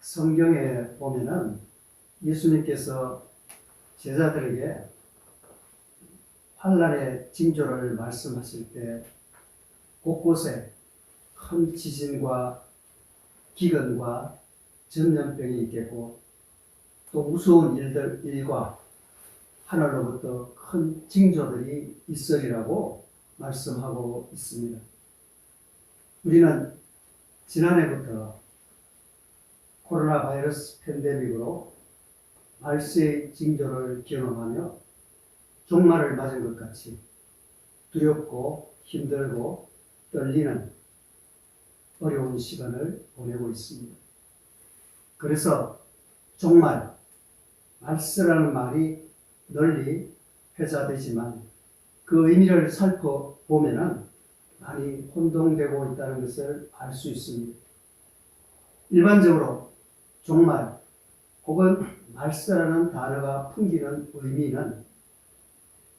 성경에 보면은 예수님께서 제자들에게 환난의 징조를 말씀하실 때 곳곳에 큰 지진과 기근과 전염병이 있겠고 또 무서운 일과 하늘로부터 큰 징조들이 있으리라고 말씀하고 있습니다. 우리는 지난해부터 코로나 바이러스 팬데믹으로 말세의 징조를 경험하며 종말을 맞은 것 같이 두렵고 힘들고 떨리는 어려운 시간을 보내고 있습니다. 그래서 종말, 말세라는 말이 널리 회자되지만 그 의미를 살펴보면 많이 혼동되고 있다는 것을 알 수 있습니다. 일반적으로 종말 혹은 말세라는 단어가 풍기는 의미는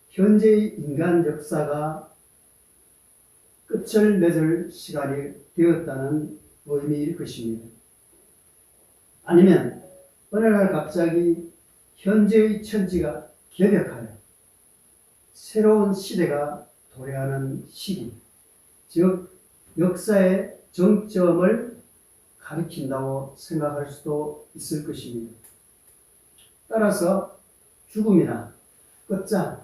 현재의 인간 역사가 끝을 맺을 시간이 되었다는 의미일 것입니다. 아니면 어느 날 갑자기 현재의 천지가 개벽하여 새로운 시대가 도래하는 시기, 즉 역사의 정점을 가리킨다고 생각할 수도 있을 것입니다. 따라서 죽음이나 끝장,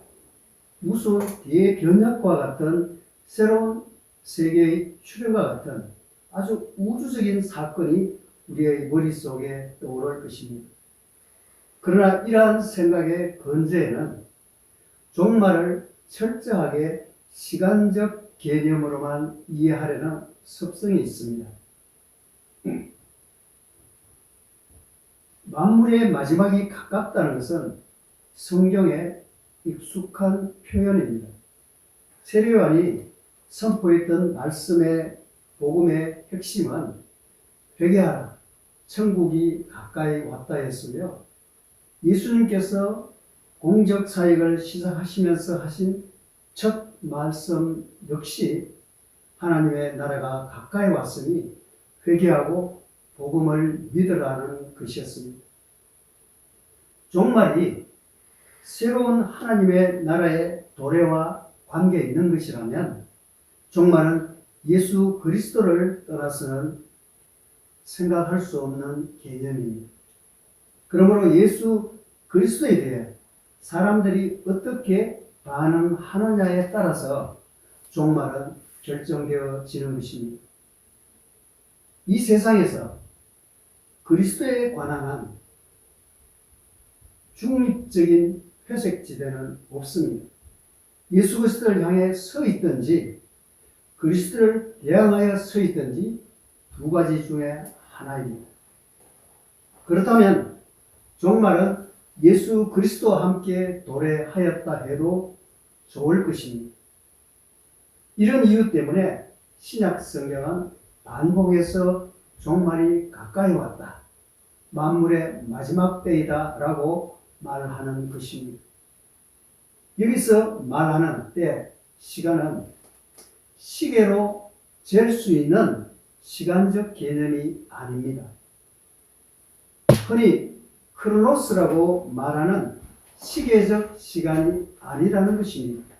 무서운 대변혁과 같은 새로운 세계의 출현과 같은 아주 우주적인 사건이 우리의 머릿속에 떠오를 것입니다. 그러나 이러한 생각의 근저에는 종말을 철저하게 시간적 개념으로만 이해하려는 습성이 있습니다. 만물의 마지막이 가깝다는 것은 성경의 익숙한 표현입니다. 세례요한이 선포했던 말씀의 복음의 핵심은 회개하라, 천국이 가까이 왔다 했으며 예수님께서 공적 사역을 시작하시면서 하신 첫 말씀 역시 하나님의 나라가 가까이 왔으니 회개하고 복음을 믿으라는 것이었습니다. 종말이 새로운 하나님의 나라의 도래와 관계 있는 것이라면 종말은 예수 그리스도를 떠나서는 생각할 수 없는 개념입니다. 그러므로 예수 그리스도에 대해 사람들이 어떻게 반응하느냐에 따라서 종말은 결정되어지는 것입니다. 이 세상에서 그리스도에 관한 한 중립적인 회색지대는 없습니다. 예수 그리스도를 향해 서 있든지 그리스도를 대항하여 서 있든지 두 가지 중에 하나입니다. 그렇다면 종말은 예수 그리스도와 함께 도래하였다 해도 좋을 것입니다. 이런 이유 때문에 신약 성경은 반복해서 종말이 가까이 왔다, 만물의 마지막 때이다 라고 말하는 것입니다. 여기서 말하는 때, 시간은 시계로 잴 수 있는 시간적 개념이 아닙니다. 흔히 크로노스라고 말하는 시계적 시간이 아니라는 것입니다.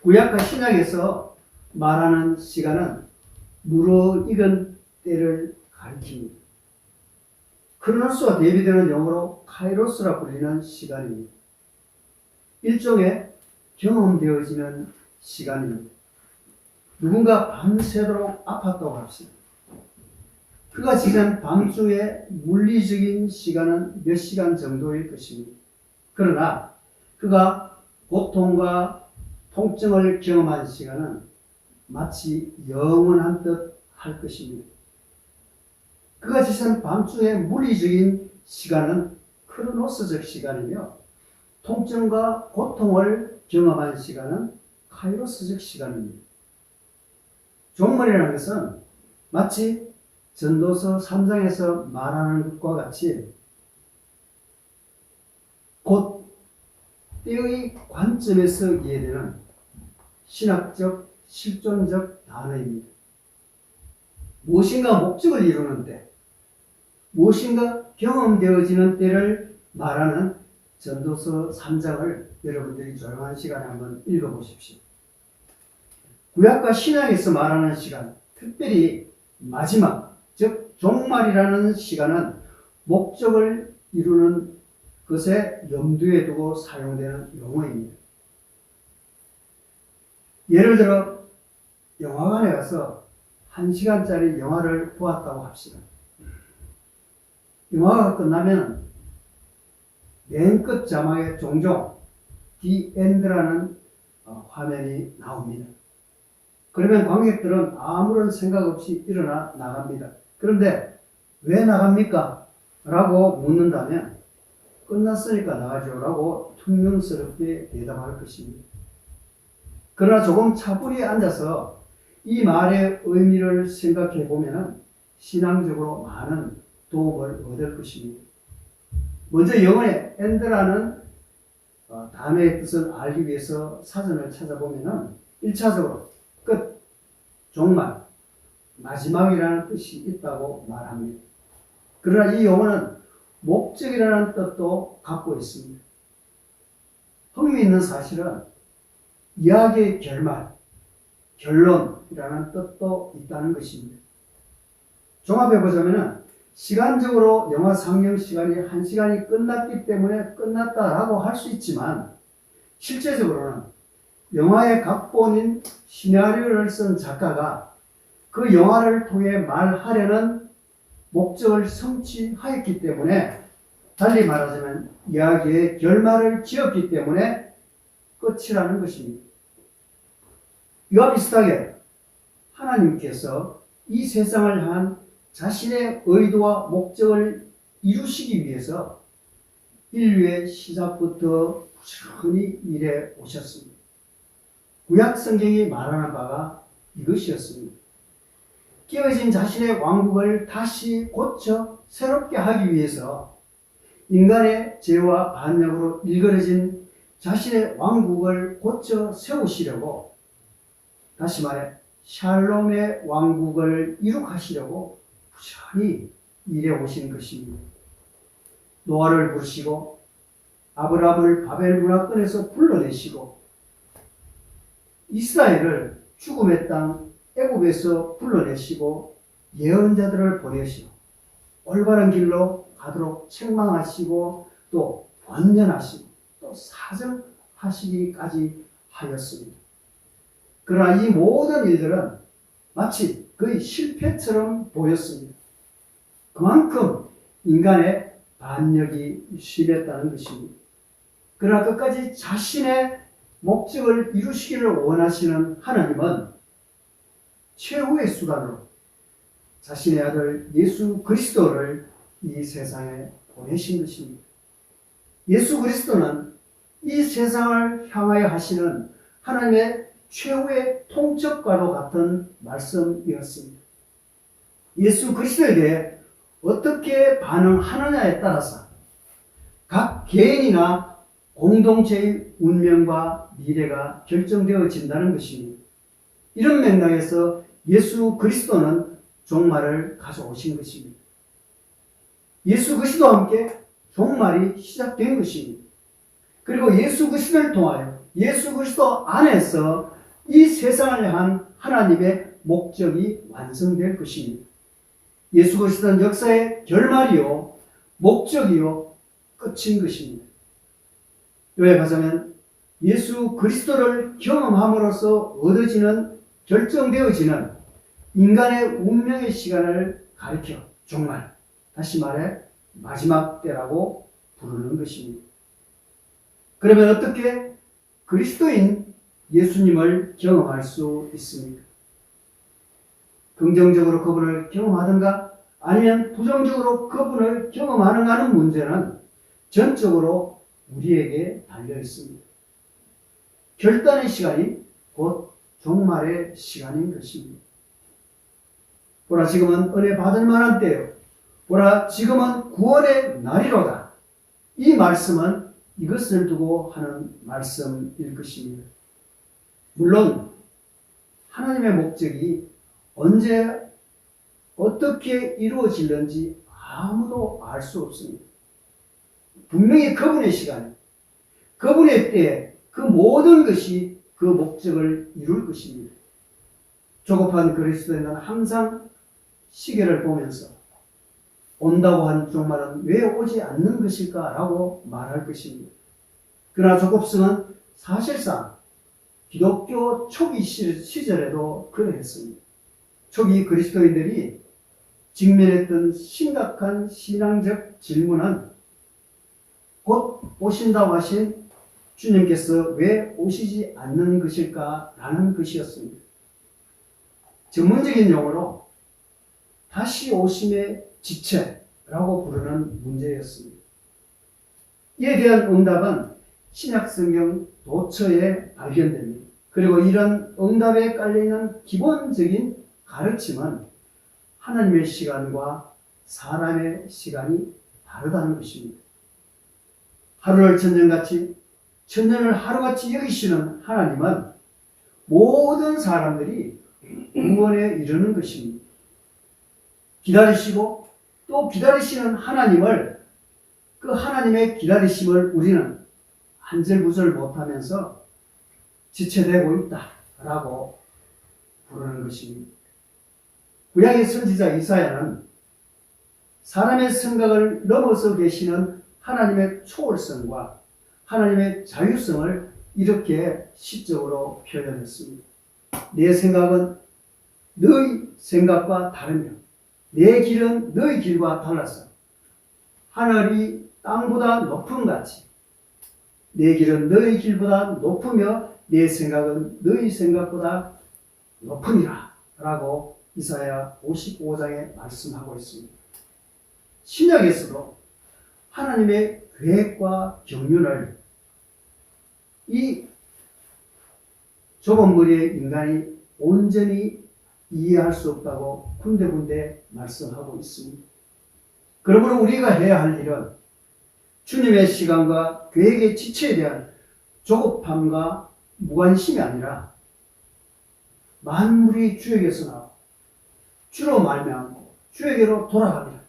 구약과 신약에서 말하는 시간은 무르익은 때를 가리킵니다. 크로노스와 대비되는 용어로 카이로스라 불리는 시간입니다. 일종의 경험되어지는 시간입니다. 누군가 밤새도록 아팠다고 합시다. 그가 지낸 밤중에 물리적인 시간은 몇 시간 정도일 것입니다. 그러나 그가 고통과 통증을 경험한 시간은 마치 영원한 듯 할 것입니다. 그가 지낸 밤중에 물리적인 시간은 크로노스적 시간이며 통증과 고통을 경험한 시간은 카이로스적 시간입니다. 종말이라는 것은 마치 전도서 3장에서 말하는 것과 같이 곧 때의 관점에서 이해되는 신학적, 실존적 단어입니다. 무엇인가 목적을 이루는 때, 무엇인가 경험되어지는 때를 말하는 전도서 3장을 여러분들이 조용한 시간에 한번 읽어보십시오. 구약과 신약에서 말하는 시간, 특별히 마지막, 즉 종말이라는 시간은 목적을 이루는 것에 염두에 두고 사용되는 용어입니다. 예를 들어 영화관에 가서 1시간짜리 영화를 보았다고 합시다. 영화가 끝나면 맨 끝 자막에 종종 The End라는 화면이 나옵니다. 그러면 관객들은 아무런 생각 없이 일어나 나갑니다. 그런데 왜 나갑니까? 라고 묻는다면 끝났으니까 나가죠 라고 퉁명스럽게 대답할 것입니다. 그러나 조금 차분히 앉아서 이 말의 의미를 생각해 보면 신앙적으로 많은 도움을 얻을 것입니다. 먼저 영어의 end라는 단어의 뜻을 알기 위해서 사전을 찾아보면 1차적으로 끝, 종말, 마지막이라는 뜻이 있다고 말합니다. 그러나 이 용어는 목적이라는 뜻도 갖고 있습니다. 흥미있는 사실은 이야기의 결말, 결론이라는 뜻도 있다는 것입니다. 종합해보자면 시간적으로 영화 상영 시간이 1시간이 끝났기 때문에 끝났다라고 할 수 있지만 실제적으로는 영화의 각본인 시나리오를 쓴 작가가 그 영화를 통해 말하려는 목적을 성취하였기 때문에 달리 말하자면 이야기의 결말을 지었기 때문에 끝이라는 것입니다. 이와 비슷하게 하나님께서 이 세상을 향한 자신의 의도와 목적을 이루시기 위해서 인류의 시작부터 부지런히 일해 오셨습니다. 구약 성경이 말하는 바가 이것이었습니다. 깨어진 자신의 왕국을 다시 고쳐 새롭게 하기 위해서 인간의 죄와 반역으로 일그러진 자신의 왕국을 고쳐 세우시려고, 다시 말해 샬롬의 왕국을 이룩하시려고 부지런히 일해 오신 것입니다. 노아를 부르시고 아브라함을 바벨 문화권에서 불러내시고 이스라엘을 죽음의 땅 애굽에서 불러내시고 예언자들을 보내시고 올바른 길로 가도록 책망하시고 또 권면하시고 또 사정하시기까지 하였습니다. 그러나 이 모든 일들은 마치 거의 실패처럼 보였습니다. 그만큼 인간의 반역이 심했다는 것입니다. 그러나 끝까지 자신의 목적을 이루시기를 원하시는 하나님은 최후의 수단으로 자신의 아들 예수 그리스도를 이 세상에 보내신 것입니다. 예수 그리스도는 이 세상을 향하여 하시는 하나님의 최후의 통첩과도 같은 말씀이었습니다. 예수 그리스도에 대해 어떻게 반응하느냐에 따라서 각 개인이나 공동체의 운명과 미래가 결정되어진다는 것입니다. 이런 맥락에서 예수 그리스도는 종말을 가져오신 것입니다. 예수 그리스도와 함께 종말이 시작된 것입니다. 그리고 예수 그리스도를 통하여 예수 그리스도 안에서 이 세상을 향한 하나님의 목적이 완성될 것입니다. 예수 그리스도는 역사의 결말이요, 목적이요, 끝인 것입니다. 요약하자면 예수 그리스도를 경험함으로써 얻어지는, 결정되어지는 인간의 운명의 시간을 가리켜 종말, 다시 말해 마지막 때라고 부르는 것입니다. 그러면 어떻게 그리스도인 예수님을 경험할 수 있습니까? 긍정적으로 그분을 경험하든가 아니면 부정적으로 그분을 경험하는가 하는 문제는 전적으로 우리에게 달려 있습니다. 결단의 시간이 곧 종말의 시간인 것입니다. 보라 지금은 은혜 받을 만한 때요. 보라 지금은 구원의 날이로다. 이 말씀은 이것을 두고 하는 말씀일 것입니다. 물론 하나님의 목적이 언제 어떻게 이루어질는지 아무도 알 수 없습니다. 분명히 그분의 시간, 그분의 때에 그 모든 것이 그 목적을 이룰 것입니다. 조급한 그리스도인은 항상 시계를 보면서 온다고 한 종말은 왜 오지 않는 것일까? 라고 말할 것입니다. 그러나 조급성은 사실상 기독교 초기 시절에도 그러했습니다. 초기 그리스도인들이 직면했던 심각한 신앙적 질문은 곧 오신다고 하신 주님께서 왜 오시지 않는 것일까? 라는 것이었습니다. 전문적인 용어로 다시 오심의 지체라고 부르는 문제였습니다. 이에 대한 응답은 신약성경 도처에 발견됩니다. 그리고 이런 응답에 깔려있는 기본적인 가르침은 하나님의 시간과 사람의 시간이 다르다는 것입니다. 하루를 천년같이 천년을 하루같이 여기시는 하나님은 모든 사람들이 구원에 이르는 것입니다. 기다리시고 또 기다리시는 하나님을, 그 하나님의 기다리심을 우리는 한절부절 못하면서 지체되고 있다라고 부르는 것입니다. 구약의 선지자 이사야는 사람의 생각을 넘어서 계시는 하나님의 초월성과 하나님의 자유성을 이렇게 시적으로 표현했습니다. 내 생각은 너희 생각과 다르며 내 길은 너희 길과 달라서 하늘이 땅보다 높음 같이 내 길은 너희 길보다 높으며 내 생각은 너희 생각보다 높으니라 라고 이사야 55장에 말씀하고 있습니다. 신약에서도 하나님의 계획과 경륜을 이 좁은 머리의 인간이 온전히 이해할 수 없다고 군데군데 말씀하고 있습니다. 그러므로 우리가 해야 할 일은 주님의 시간과 계획의 지체에 대한 조급함과 무관심이 아니라 만물이 주에게서 나와 주로 말미암고 주에게로 돌아갑니다.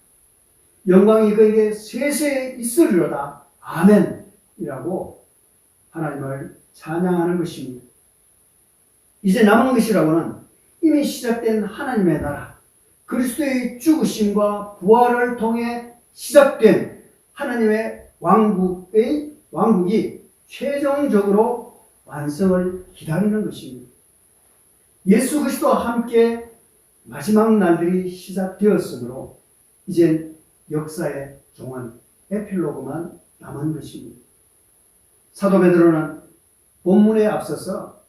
영광이 그에게 세세에 있으리로다. 아멘이라고 하나님을 찬양하는 것입니다. 이제 남은 것이라고는 이미 시작된 하나님의 나라, 그리스도의 죽으심과 부활을 통해 시작된 하나님의 왕국이 최종적으로 완성을 기다리는 것입니다. 예수 그리스도와 함께 마지막 날들이 시작되었으므로 이제 역사의 종은 에필로그만 남은 것입니다. 사도 베드로는 본문에 앞서서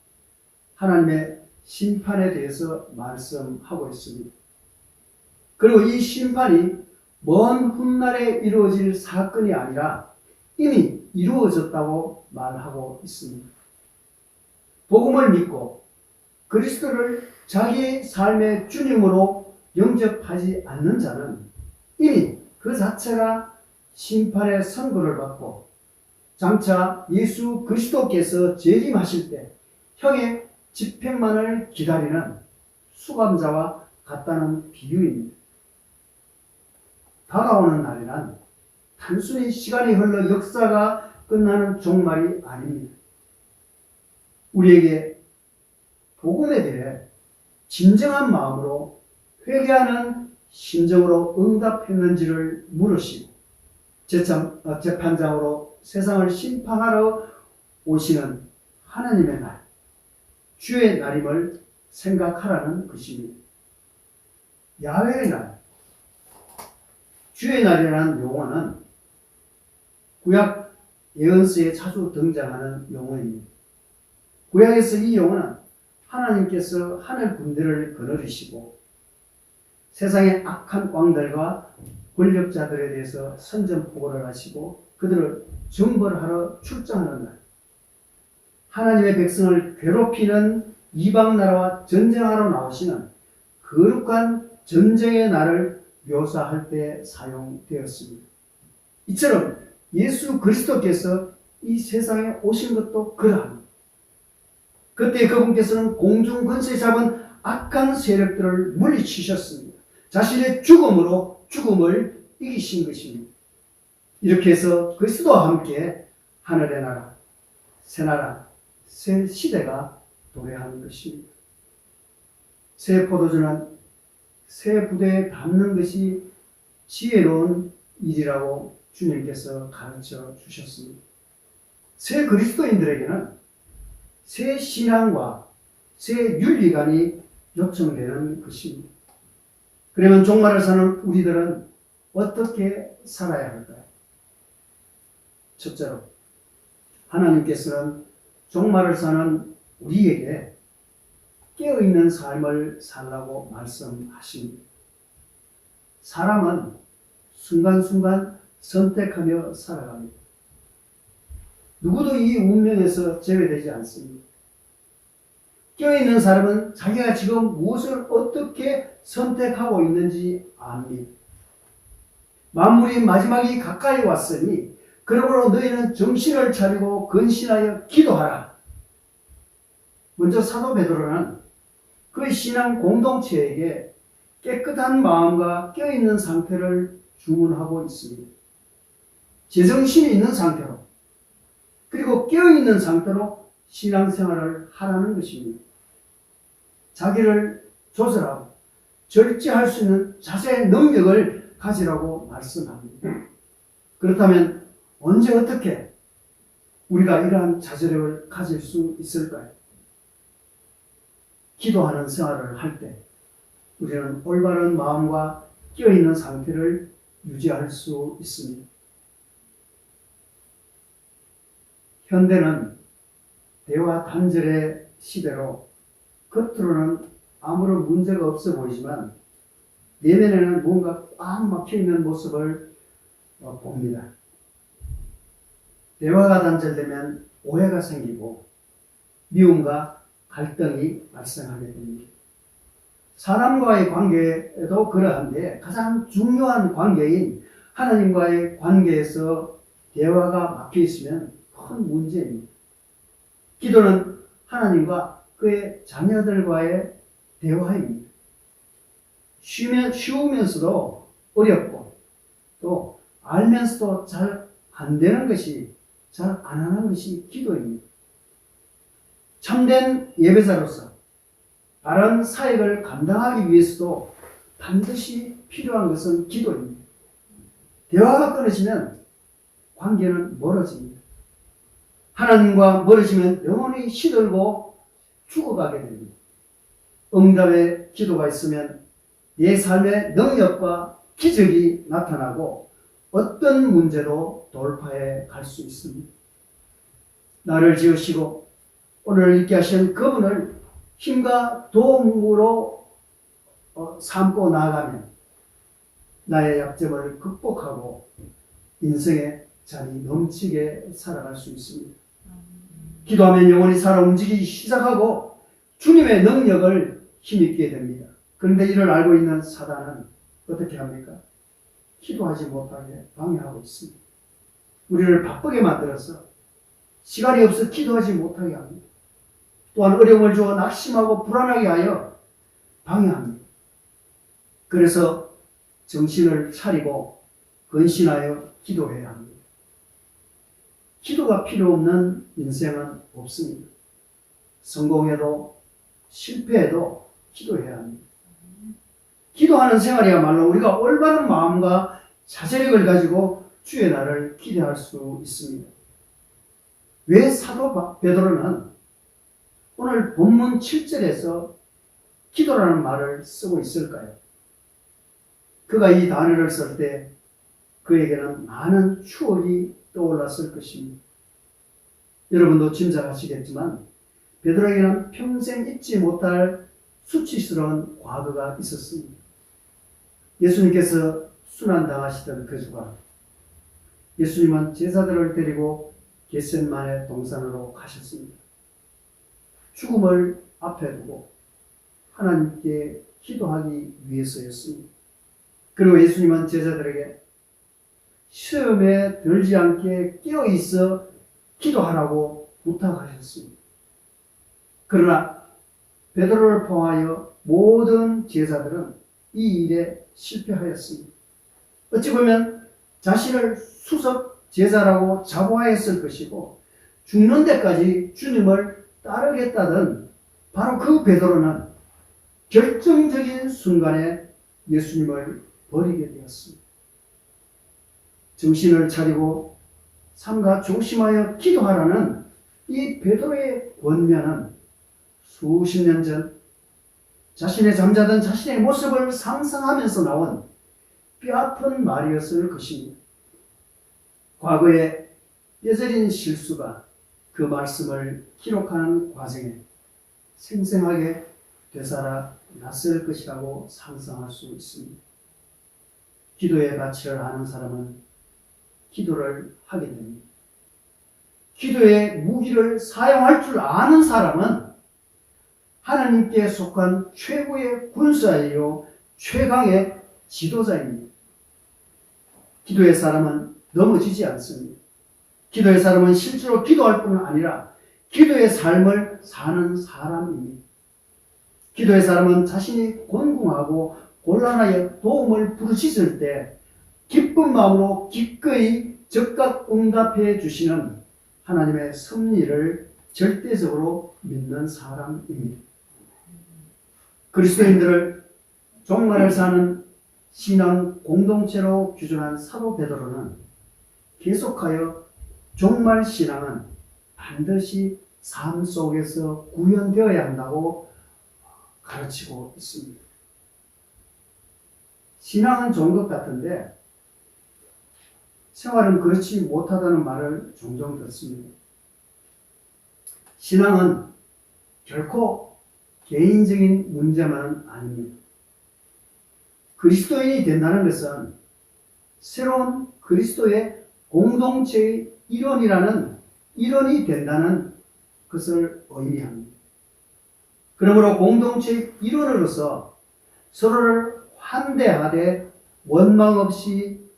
하나님의 심판에 대해서 말씀하고 있습니다. 그리고 이 심판이 먼 훗날에 이루어질 사건이 아니라 이미 이루어졌다고 말하고 있습니다. 복음을 믿고 그리스도를 자기의 삶의 주님으로 영접하지 않는 자는 이미 그 자체가 심판의 선고를 받고 장차 예수 그리스도께서 재림하실 때 형의 집행만을 기다리는 수감자와 같다는 비유입니다. 다가오는 날에는 단순히 시간이 흘러 역사가 끝나는 종말이 아닙니다. 우리에게 복음에 대해 진정한 마음으로 회개하는 심정으로 응답했는지를 물으시고 재판장으로 세상을 심판하러 오시는 하나님의 날, 주의 날임을 생각하라는 것입니다. 야훼의 날, 주의 날이라는 용어는 구약 예언서에 자주 등장하는 용어입니다. 구약에서 이 용어는 하나님께서 하늘 군대를 거느리시고 세상의 악한 왕들과 권력자들에 대해서 선전포고를 하시고 그들을 정벌하러 출장하는 날, 하나님의 백성을 괴롭히는 이방 나라와 전쟁하러 나오시는 거룩한 전쟁의 날을 묘사할 때 사용되었습니다. 이처럼 예수 그리스도께서 이 세상에 오신 것도 그러합니다. 그때 그분께서는 공중 권세 잡은 악한 세력들을 물리치셨습니다. 자신의 죽음으로 죽음을 이기신 것입니다. 이렇게 해서 그리스도와 함께 하늘의 나라, 새 시대가 도래하는 것입니다. 새 포도주는 새 부대에 담는 것이 지혜로운 일이라고 주님께서 가르쳐 주셨습니다. 새 그리스도인들에게는 새 신앙과 새 윤리관이 요청되는 것입니다. 그러면 종말을 사는 우리들은 어떻게 살아야 할까요? 첫째로, 하나님께서는 종말을 사는 우리에게 깨어있는 삶을 살라고 말씀하십니다. 사람은 순간순간 선택하며 살아갑니다. 누구도 이 운명에서 제외되지 않습니다. 깨어있는 사람은 자기가 지금 무엇을 어떻게 선택하고 있는지 압니다. 만물이 마지막이 가까이 왔으니 그러므로 너희는 정신을 차리고 근신하여 기도하라. 먼저 사도 베드로는 그의 신앙 공동체에게 깨끗한 마음과 깨어있는 상태를 주문하고 있습니다. 제정신이 있는 상태로, 그리고 깨어있는 상태로 신앙생활을 하라는 것입니다. 자기를 조절하고 절제할 수 있는 자세의 능력을 가지라고 말씀합니다. 그렇다면 언제 어떻게 우리가 이러한 자제력을 가질 수 있을까요? 기도하는 생활을 할 때 우리는 올바른 마음과 깨어있는 상태를 유지할 수 있습니다. 현대는 대화 단절의 시대로 겉으로는 아무런 문제가 없어 보이지만 내면에는 뭔가 꽉 막혀있는 모습을 봅니다. 대화가 단절되면 오해가 생기고 미움과 갈등이 발생하게 됩니다. 사람과의 관계도 그러한데 가장 중요한 관계인 하나님과의 관계에서 대화가 막혀 있으면 큰 문제입니다. 기도는 하나님과 그의 자녀들과의 대화입니다. 쉬우면서도 어렵고 또 알면서도 잘 안 되는 것이, 잘 안 하는 것이 기도입니다. 참된 예배자로서 바른 사역을 감당하기 위해서도 반드시 필요한 것은 기도입니다. 대화가 끊어지면 관계는 멀어집니다. 하나님과 멀어지면 영혼이 시들고 죽어가게 됩니다. 응답의 기도가 있으면 내 삶의 능력과 기적이 나타나고 어떤 문제도 돌파해 갈 수 있습니다. 나를 지으시고 오늘 있게 하신 그분을 힘과 도움으로 삼고 나아가면 나의 약점을 극복하고 인생의 잔이 넘치게 살아갈 수 있습니다. 기도하면 영혼이 살아 움직이기 시작하고 주님의 능력을 힘입게 됩니다. 그런데 이를 알고 있는 사단은 어떻게 합니까? 기도하지 못하게 방해하고 있습니다. 우리를 바쁘게 만들어서 시간이 없어 기도하지 못하게 합니다. 또한 어려움을 주어 낙심하고 불안하게 하여 방해합니다. 그래서 정신을 차리고 근신하여 기도해야 합니다. 기도가 필요 없는 인생은 없습니다. 성공해도 실패해도 기도해야 합니다. 기도하는 생활이야말로 우리가 올바른 마음과 자제력을 가지고 주의 날을 기대할 수 있습니다. 왜 사도 베드로는 오늘 본문 7절에서 기도라는 말을 쓰고 있을까요? 그가 이 단어를 쓸 때 그에게는 많은 추억이 떠올랐을 것입니다. 여러분도 짐작하시겠지만 베드로에게는 평생 잊지 못할 수치스러운 과거가 있었습니다. 예수님께서 순환당하시던 그 주간 예수님은 제자들을 데리고 겟세마네 동산으로 가셨습니다. 죽음을 앞에 두고 하나님께 기도하기 위해서였습니다. 그리고 예수님은 제자들에게 시험에 들지 않게 깨어있어 기도하라고 부탁하셨습니다. 그러나 베드로를 포함하여 모든 제자들은 이 일에 실패하였습니다. 어찌 보면 자신을 수석 제자라고 자부하였을 것이고 죽는 데까지 주님을 따르겠다던 바로 그 베드로는 결정적인 순간에 예수님을 버리게 되었습니다. 정신을 차리고 삼가 조심하여 기도하라는 이 베드로의 권면은 수십 년 전 자신의 잠자던 자신의 모습을 상상하면서 나온 뼈아픈 말이었을 것입니다. 과거에 뼈저린 실수가 그 말씀을 기록하는 과정에 생생하게 되살아났을 것이라고 상상할 수 있습니다. 기도의 가치를 아는 사람은 기도를 하게 됩니다. 기도의 무기를 사용할 줄 아는 사람은 하나님께 속한 최고의 군사이요 최강의 지도자입니다. 기도의 사람은 넘어지지 않습니다. 기도의 사람은 실제로 기도할 뿐 아니라 기도의 삶을 사는 사람입니다. 기도의 사람은 자신이 곤궁하고 곤란하여 도움을 부르짖을 때 기쁜 마음으로 기꺼이 즉각 응답해 주시는 하나님의 섭리를 절대적으로 믿는 사람입니다. 그리스도인들을 종말을 사는 신앙 공동체로 규정한 사도 베드로는 계속하여 종말 신앙은 반드시 삶 속에서 구현되어야 한다고 가르치고 있습니다. 신앙은 좋은 것 같은데 생활은 그렇지 못하다는 말을 종종 듣습니다. 신앙은 결코 개인적인 문제만은 아닙니다. 그리스도인이 된다는 것은 새로운 그리스도의 공동체의 일원이라는 일원이 된다는 것을 의미합니다. 그러므로 공동체의 일원으로서 서로를 환대하되 원망 없이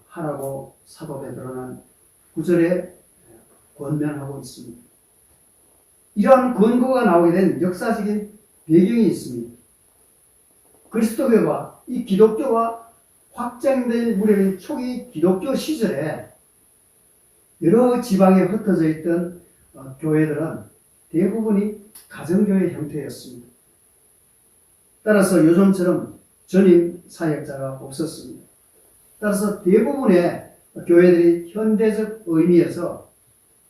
하라고 사도 베드로는 9절에 권면하고 있습니다. 이러한 권고가 나오게 된 역사적인 배경이 있습니다. 그리스도교가 이 기독교가 확장될 무렵인 초기 기독교 시절에 여러 지방에 흩어져 있던 교회들은 대부분이 가정교회 형태였습니다. 따라서 요즘처럼 전임 사역자가 없었습니다. 따라서 대부분의 교회들이 현대적 의미에서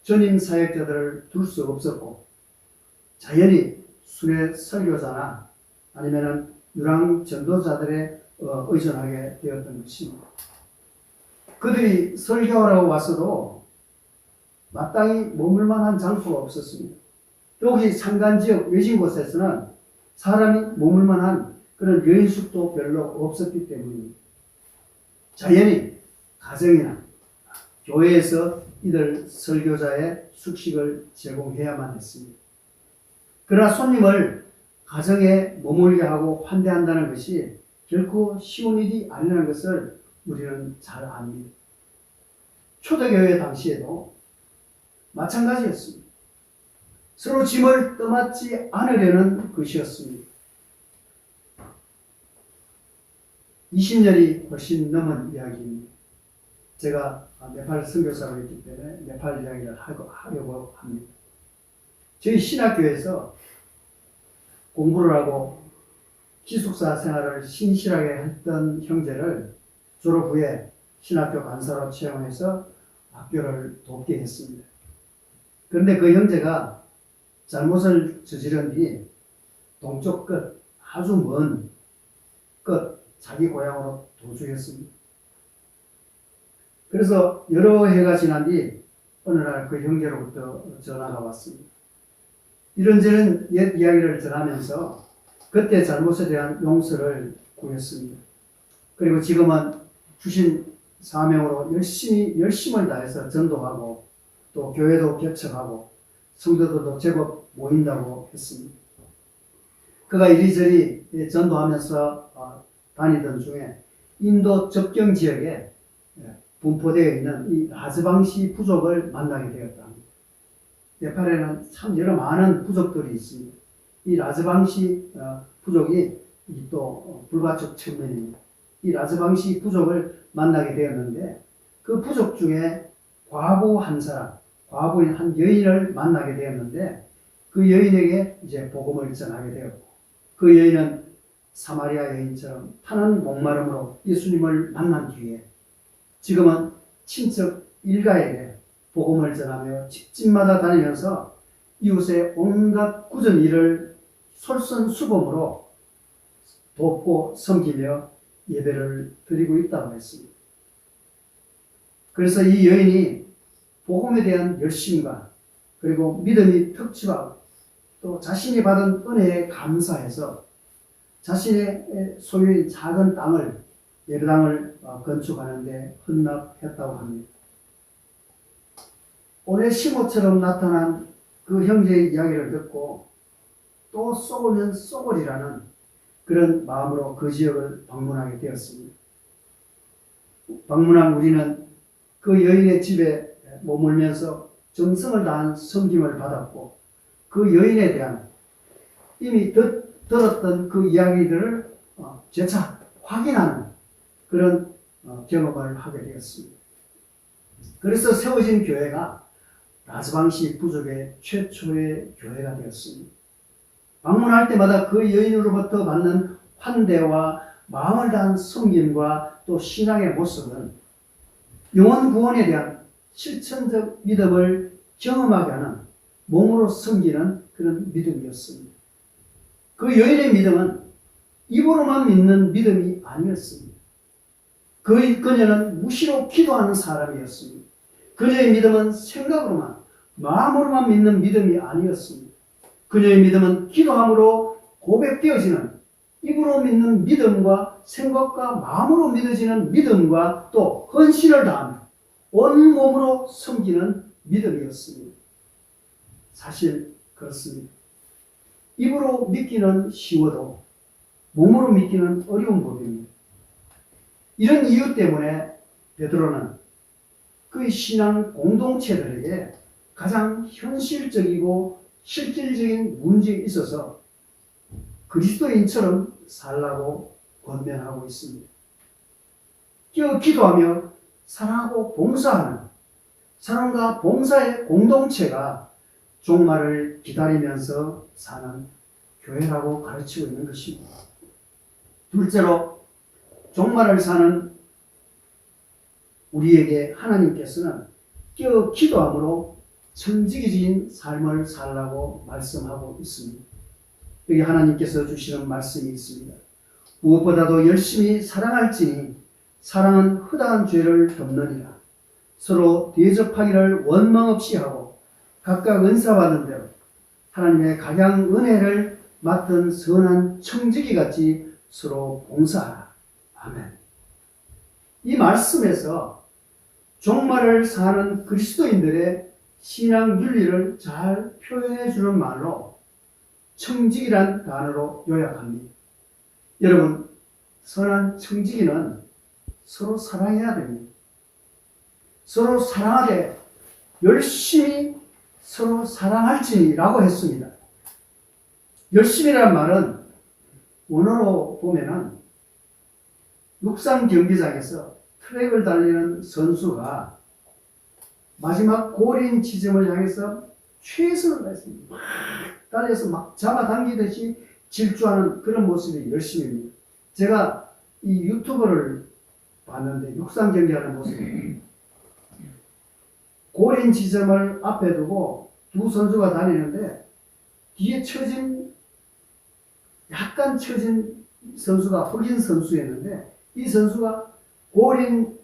전임 사역자들을 둘 수 없었고 자연히 순회 설교자나 아니면 유랑 전도자들에 의존하게 되었던 것입니다. 그들이 설교하러 왔어도 마땅히 머물 만한 장소가 없었습니다. 여기 산간지역 외진 곳에서는 사람이 머물 만한 그런 여인숙도 별로 없었기 때문입니다. 자연히 가정이나 교회에서 이들 설교자의 숙식을 제공해야만 했습니다. 그러나 손님을 가정에 머물게 하고 환대한다는 것이 결코 쉬운 일이 아니라는 것을 우리는 잘 압니다. 초대교회 당시에도 마찬가지였습니다. 서로 짐을 떠맡지 않으려는 것이었습니다. 20년이 훨씬 넘은 이야기입니다. 제가 네팔 선교사로 있기 때문에 네팔 이야기를 하려고 합니다. 저희 신학교에서 공부를 하고 기숙사 생활을 신실하게 했던 형제를 졸업 후에 신학교 간사로 채용해서 학교를 돕게 했습니다. 그런데 그 형제가 잘못을 저지른 뒤 동쪽 끝, 아주 먼 끝, 자기 고향으로 도주했습니다. 그래서 여러 해가 지난 뒤 어느 날 그 형제로부터 전화가 왔습니다. 이런저런 옛 이야기를 전하면서 그때 잘못에 대한 용서를 구했습니다. 그리고 지금은 주신 사명으로 열심을 다해서 전도하고 또 교회도 개척하고 성도들도 제법 모인다고 했습니다. 그가 이리저리 전도하면서 다니던 중에 인도 접경 지역에 분포되어 있는 이 라즈방시 부족을 만나게 되었다 합니다. 네팔에는 참 여러 많은 부족들이 있습니다. 이 라즈방시 부족이 또 불가촉 측면입니다. 이 라즈방시 부족을 만나게 되었는데 그 부족 중에 과부 한 사람, 과부인 한 여인을 만나게 되었는데 그 여인에게 이제 복음을 전하게 되었고 그 여인은 사마리아 여인처럼 타는 목마름으로 예수님을 만난 뒤에 지금은 친척 일가에게 복음을 전하며 집집마다 다니면서 이웃의 온갖 굳은 일을 솔선수범으로 돕고 섬기며 예배를 드리고 있다고 했습니다. 그래서 이 여인이 복음에 대한 열심과 그리고 믿음이 특출하고 또 자신이 받은 은혜에 감사해서 자신의 소유인 작은 땅을 예배당을 건축하는 데 헌납했다고 합니다. 오네시모처럼 나타난 그 형제의 이야기를 듣고 또 쏘면 쏘고리라는 그런 마음으로 그 지역을 방문하게 되었습니다. 방문한 우리는 그 여인의 집에 머물면서 정성을 다한 섬김을 받았고 그 여인에 대한 이미 들었던 그 이야기들을 재차 확인하는 그런 경험을 하게 되었습니다. 그래서 세워진 교회가 라즈방시 부족의 최초의 교회가 되었습니다. 방문할 때마다 그 여인으로부터 받는 환대와 마음을 다한 섬김과 또 신앙의 모습은 영혼 구원에 대한 실천적 믿음을 경험하게 하는 몸으로 섬기는 그런 믿음이었습니다. 그 여인의 믿음은 입으로만 믿는 믿음이 아니었습니다. 그녀는 무시로 기도하는 사람이었습니다. 그녀의 믿음은 생각으로만, 마음으로만 믿는 믿음이 아니었습니다. 그녀의 믿음은 기도함으로 고백되어지는 입으로 믿는 믿음과 생각과 마음으로 믿어지는 믿음과 또 헌신을 다하며 온몸으로 섬기는 믿음이었습니다. 사실 그렇습니다. 입으로 믿기는 쉬워도 몸으로 믿기는 어려운 법입니다. 이런 이유 때문에 베드로는 그 신앙 공동체들에게 가장 현실적이고 실질적인 문제에 있어서 그리스도인처럼 살라고 권면하고 있습니다. 기도하며 사랑하고 봉사하는 사랑과 봉사의 공동체가 종말을 기다리면서 사는 교회라고 가르치고 있는 것입니다. 둘째로 종말을 사는 우리에게 하나님께서는 기도함으로 청지기적인 삶을 살라고 말씀하고 있습니다. 여기 하나님께서 주시는 말씀이 있습니다. 무엇보다도 열심히 사랑할지니 사랑은 허다한 죄를 덮느니라. 서로 대접하기를 원망 없이 하고 각각 은사 받은 대로 하나님의 각양 은혜를 맡은 선한 청지기 같이 서로 봉사하라. 아멘. 이 말씀에서 종말을 사는 그리스도인들의 신앙 윤리를 잘 표현해 주는 말로 청지기란 단어로 요약합니다. 여러분, 선한 청지기는 서로 사랑해야 됩니다. 서로 사랑하되 열심히 서로 사랑할지니라고 했습니다. 열심히란 말은 원어로 보면은 육상 경기장에서 트랙을 달리는 선수가 마지막 골인 지점을 향해서 최선을 다했습니다. 막 달려서 막 잡아당기듯이 질주하는 그런 모습이 열심입니다. 제가 이 유튜브를 봤는데 육상 경기하는 모습이 골인 지점을 앞에 두고 두 선수가 다니는데 뒤에 약간 처진 선수가 흑인 선수였는데 이 선수가 골인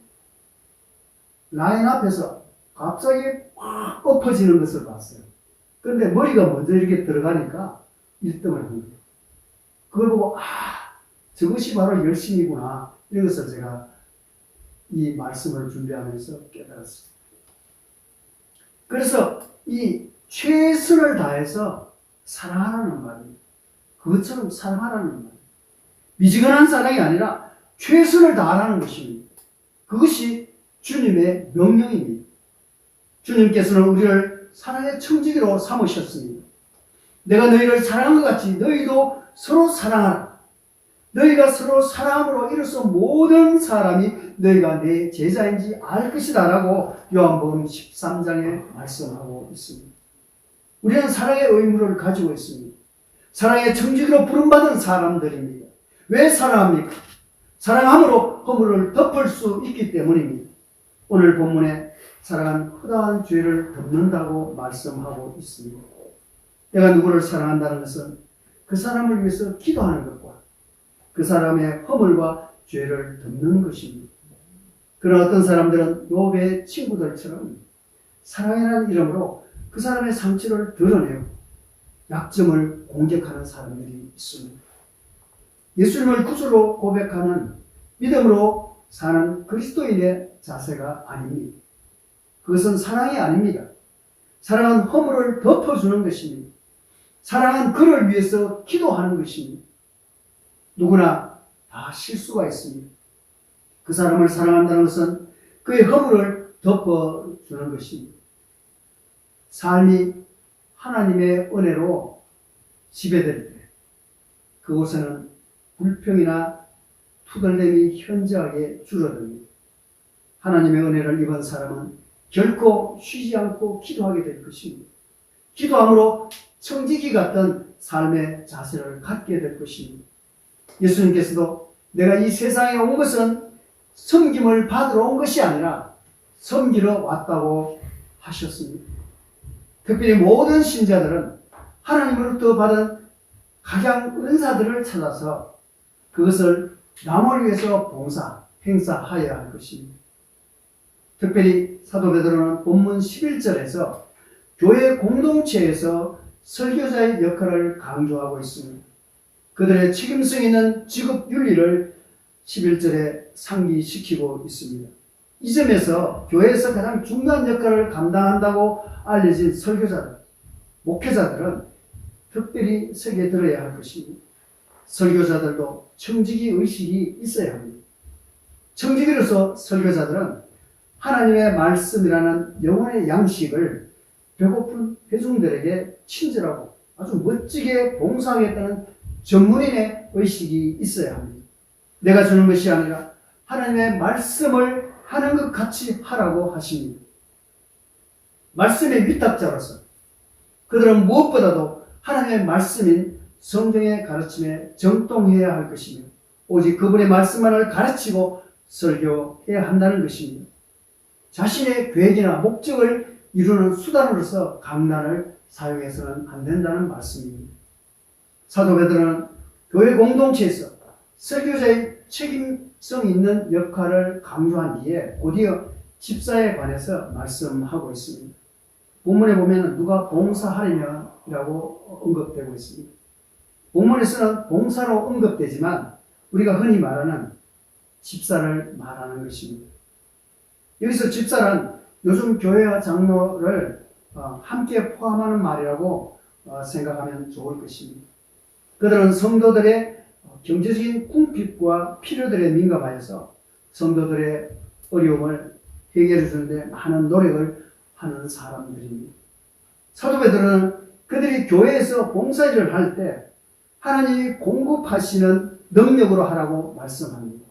라인 앞에서 갑자기 확 엎어지는 것을 봤어요. 그런데 머리가 먼저 이렇게 들어가니까 1등을 한 거예요. 그걸 보고 저것이 바로 열심이구나 이런 것을 제가 이 말씀을 준비하면서 깨달았습니다. 그래서 이 최선을 다해서 사랑하라는 말입니다. 그것처럼 사랑하라는 말. 미지근한 사랑이 아니라 최선을 다하라는 것입니다. 그것이 주님의 명령입니다. 주님께서는 우리를 사랑의 청지기로 삼으셨습니다. 내가 너희를 사랑한 것 같이 너희도 서로 사랑하라. 너희가 서로 사랑함으로 이로써 모든 사람이 너희가 내 제자인지 알 것이다 라고 요한복음 13장에 말씀하고 있습니다. 우리는 사랑의 의무를 가지고 있습니다. 사랑의 청지기로 부름받은 사람들입니다. 왜 사랑합니까? 사랑함으로 허물을 덮을 수 있기 때문입니다. 오늘 본문에 사랑은 허다한 죄를 덮는다고 말씀하고 있습니다. 내가 누구를 사랑한다는 것은 그 사람을 위해서 기도하는 것과 그 사람의 허물과 죄를 덮는 것입니다. 그러나 어떤 사람들은 욥의 친구들처럼 사랑이라는 이름으로 그 사람의 상처를 드러내고 약점을 공격하는 사람들이 있습니다. 예수님을 구주로 고백하는 믿음으로 사는 그리스도인의 자세가 아닙니다. 그것은 사랑이 아닙니다. 사랑은 허물을 덮어주는 것입니다. 사랑은 그를 위해서 기도하는 것입니다. 누구나 다 실수가 있습니다. 그 사람을 사랑한다는 것은 그의 허물을 덮어주는 것입니다. 삶이 하나님의 은혜로 지배될 때 그곳에는 불평이나 투덜림이 현저하게 줄어듭니다. 하나님의 은혜를 입은 사람은 결코 쉬지 않고 기도하게 될 것입니다. 기도함으로 청지기 같은 삶의 자세를 갖게 될 것입니다. 예수님께서도 내가 이 세상에 온 것은 섬김을 받으러 온 것이 아니라 섬기러 왔다고 하셨습니다. 특별히 모든 신자들은 하나님으로부터 받은 각양 은사들을 찾아서 그것을 남을 위해서 행사하여야 할 것입니다. 특별히 사도 베드로는 본문 11절에서 교회 공동체에서 설교자의 역할을 강조하고 있습니다. 그들의 책임성 있는 직업 윤리를 11절에 상기시키고 있습니다. 이 점에서 교회에서 가장 중요한 역할을 감당한다고 알려진 설교자들, 목회자들은 특별히 새겨 들어야 할 것입니다. 설교자들도 청지기 의식이 있어야 합니다. 청지기로서 설교자들은 하나님의 말씀이라는 영혼의 양식을 배고픈 회중들에게 친절하고 아주 멋지게 봉사하겠다는 전문인의 의식이 있어야 합니다. 내가 주는 것이 아니라 하나님의 말씀을 하는 것 같이 하라고 하십니다. 말씀의 위탁자로서 그들은 무엇보다도 하나님의 말씀인 성경의 가르침에 정통해야 할 것이며 오직 그분의 말씀만을 가르치고 설교해야 한다는 것입니다. 자신의 계획이나 목적을 이루는 수단으로서 강단을 사용해서는 안 된다는 말씀입니다. 사도 베드로는 교회 공동체에서 설교자의 책임성 있는 역할을 강조한 뒤에 곧이어 집사에 관해서 말씀하고 있습니다. 본문에 보면 누가 봉사하려냐라고 언급되고 있습니다. 본문에서는 봉사로 언급되지만 우리가 흔히 말하는 집사를 말하는 것입니다. 여기서 집사란 요즘 교회와 장로를 함께 포함하는 말이라고 생각하면 좋을 것입니다. 그들은 성도들의 경제적인 궁핍과 필요들에 민감하여서 성도들의 어려움을 해결해 주는데 많은 노력을 하는 사람들입니다. 사도 베드로는 그들이 교회에서 봉사일을 할 때 하나님이 공급하시는 능력으로 하라고 말씀합니다.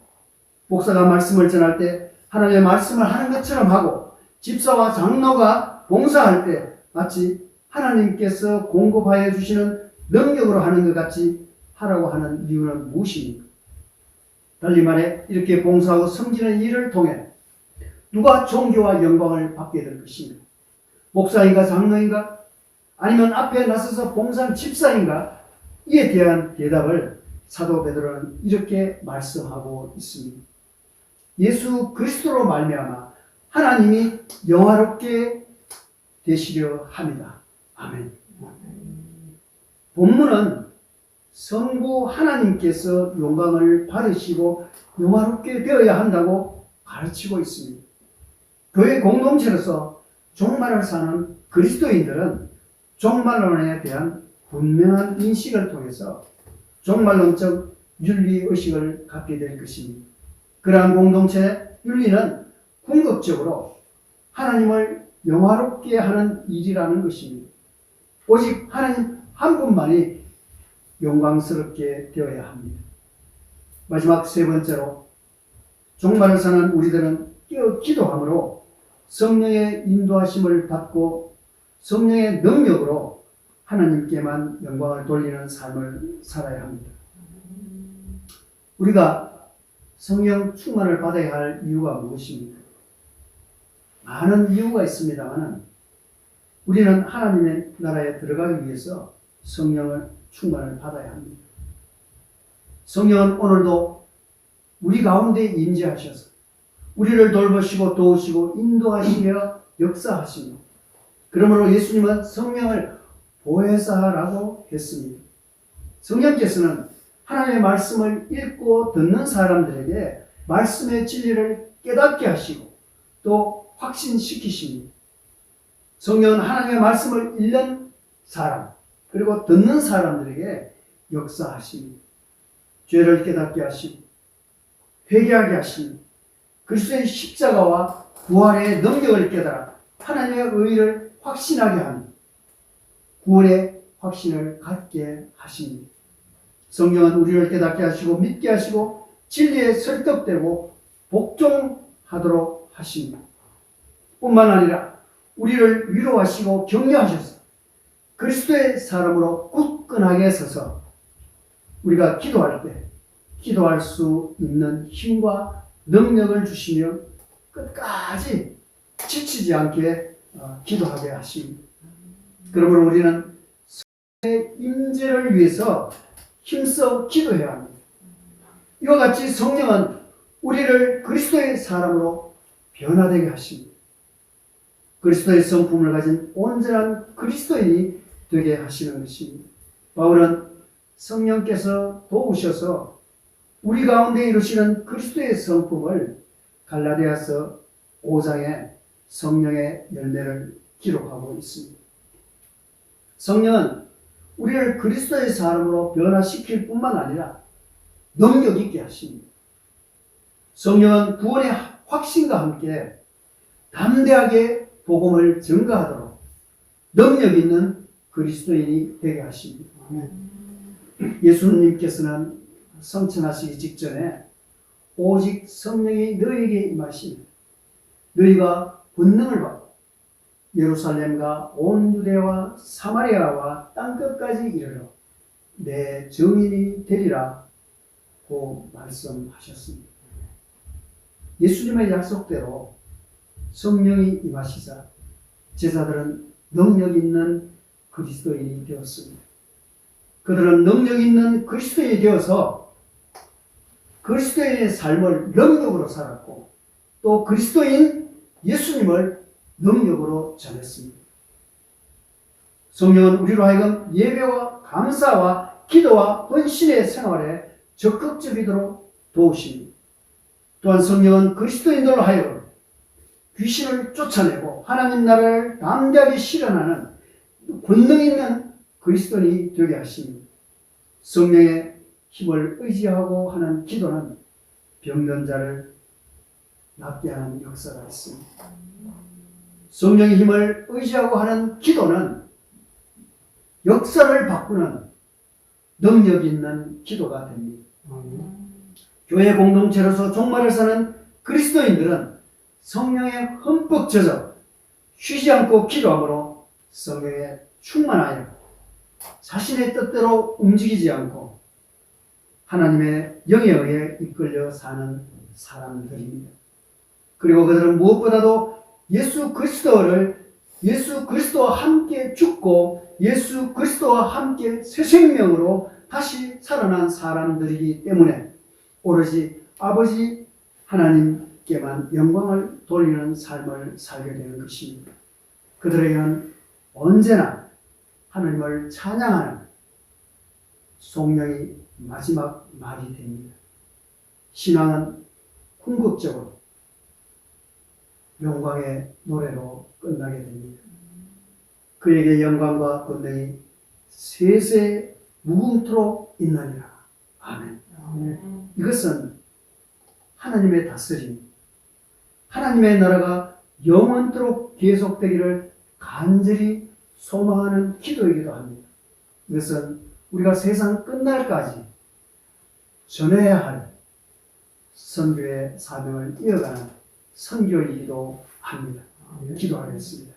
목사가 말씀을 전할 때 하나님의 말씀을 하는 것처럼 하고 집사와 장로가 봉사할 때 마치 하나님께서 공급하여 주시는 능력으로 하는 것 같이 하라고 하는 이유는 무엇입니까? 달리 말해 이렇게 봉사하고 섬기는 일을 통해 누가 존귀와 영광을 받게 될 것인가? 목사인가 장로인가? 아니면 앞에 나서서 봉사한 집사인가? 이에 대한 대답을 사도 베드로는 이렇게 말씀하고 있습니다. 예수 그리스도로 말미암아 하나님이 영화롭게 되시려 합니다. 아멘. 본문은 성부 하나님께서 영광을 받으시고 영화롭게 되어야 한다고 가르치고 있습니다. 교회 공동체로서 종말을 사는 그리스도인들은 종말론에 대한 분명한 인식을 통해서 종말론적 윤리의식을 갖게 될 것입니다. 그러한 공동체 윤리는 궁극적으로 하나님을 영화롭게 하는 일이라는 것입니다. 오직 하나님 한 분만이 영광스럽게 되어야 합니다. 마지막 세 번째로, 종말을 사는 우리들은 깨어 기도함으로 성령의 인도하심을 받고 성령의 능력으로 하나님께만 영광을 돌리는 삶을 살아야 합니다. 우리가 성령 충만을 받아야 할 이유가 무엇입니까? 많은 이유가 있습니다만 우리는 하나님의 나라에 들어가기 위해서 성령을 충만을 받아야 합니다. 성령은 오늘도 우리 가운데 임재하셔서 우리를 돌보시고 도우시고 인도하시며 역사하십니다. 그러므로 예수님은 성령을 보혜사라고 했습니다. 성령께서는 하나님의 말씀을 읽고 듣는 사람들에게 말씀의 진리를 깨닫게 하시고 또 확신시키십니다. 성령은 하나님의 말씀을 읽는 사람 그리고 듣는 사람들에게 역사하십니다. 죄를 깨닫게 하시고 회개하게 하십니다. 그리스도의 십자가와 부활의 능력을 깨달아 하나님의 의를 확신하게 하며 구원의 확신을 갖게 하십니다. 성령은 우리를 깨닫게 하시고 믿게 하시고 진리에 설득되고 복종하도록 하십니다. 뿐만 아니라 우리를 위로하시고 격려하셔서 그리스도의 사람으로 굳건하게 서서 우리가 기도할 때 기도할 수 있는 힘과 능력을 주시며 끝까지 지치지 않게 기도하게 하십니다. 그러므로 우리는 성령의 임재를 위해서 힘써 기도해야 합니다. 이와 같이 성령은 우리를 그리스도의 사람으로 변화되게 하십니다. 그리스도의 성품을 가진 온전한 그리스도인이 되게 하시는 것입니다. 바울은 성령께서 도우셔서 우리 가운데 이루시는 그리스도의 성품을 갈라디아서 5장에 성령의 열매를 기록하고 있습니다. 성령은 우리를 그리스도의 사람으로 변화시킬 뿐만 아니라 능력 있게 하십니다. 성령은 구원의 확신과 함께 담대하게 복음을 전가하도록 능력 있는 그리스도인이 되게 하십니다. 예수님께서는 성천하시기 직전에 오직 성령이 너희에게 임하시면 너희가 권능을 받고 예루살렘과 온 유대와 사마리아와 땅끝까지 이르러 내 증인이 되리라 고 말씀하셨습니다. 예수님의 약속대로 성령이 임하시자 제자들은 능력 있는 그리스도인이 되었습니다. 그들은 능력 있는 그리스도인이 되어서 그리스도인의 삶을 능력으로 살았고 또 그리스도인 예수님을 능력으로 전했습니다. 성령은 우리로 하여금 예배와 감사와 기도와 헌신의 생활에 적극적이도록 도우십니다. 또한 성령은 그리스도인들로 하여금 귀신을 쫓아내고 하나님 나라를 담대하게 실현하는 권능 있는 그리스도인이 되게 하십니다. 성령의 힘을 의지하고 하는 기도는 병든 자를 낫게 하는 역사가 있습니다. 성령의 힘을 의지하고 하는 기도는 역사를 바꾸는 능력 있는 기도가 됩니다. 교회 공동체로서 종말을 사는 그리스도인들은 성령에 흠뻑 젖어 쉬지 않고 기도함으로 성령에 충만하여 자신의 뜻대로 움직이지 않고 하나님의 영에 의해 이끌려 사는 사람들입니다. 그리고 그들은 무엇보다도 예수 그리스도와 함께 죽고 예수 그리스도와 함께 새 생명으로 다시 살아난 사람들이기 때문에 오로지 아버지 하나님께만 영광을 돌리는 삶을 살게 되는 것입니다. 그들에게는 언제나 하나님을 찬양하는 성령이 마지막 말이 됩니다. 신앙은 궁극적으로 영광의 노래로 끝나게 됩니다. 그에게 영광과 권능이 세세 무궁토록 있느니라. 아멘. 아멘. 이것은 하나님의 다스림, 하나님의 나라가 영원토록 계속되기를 간절히 소망하는 기도이기도 합니다. 이것은 우리가 세상 끝날까지 전해야 할 선교의 사명을 이어가는 선교이기도 합니다. 기도하겠습니다.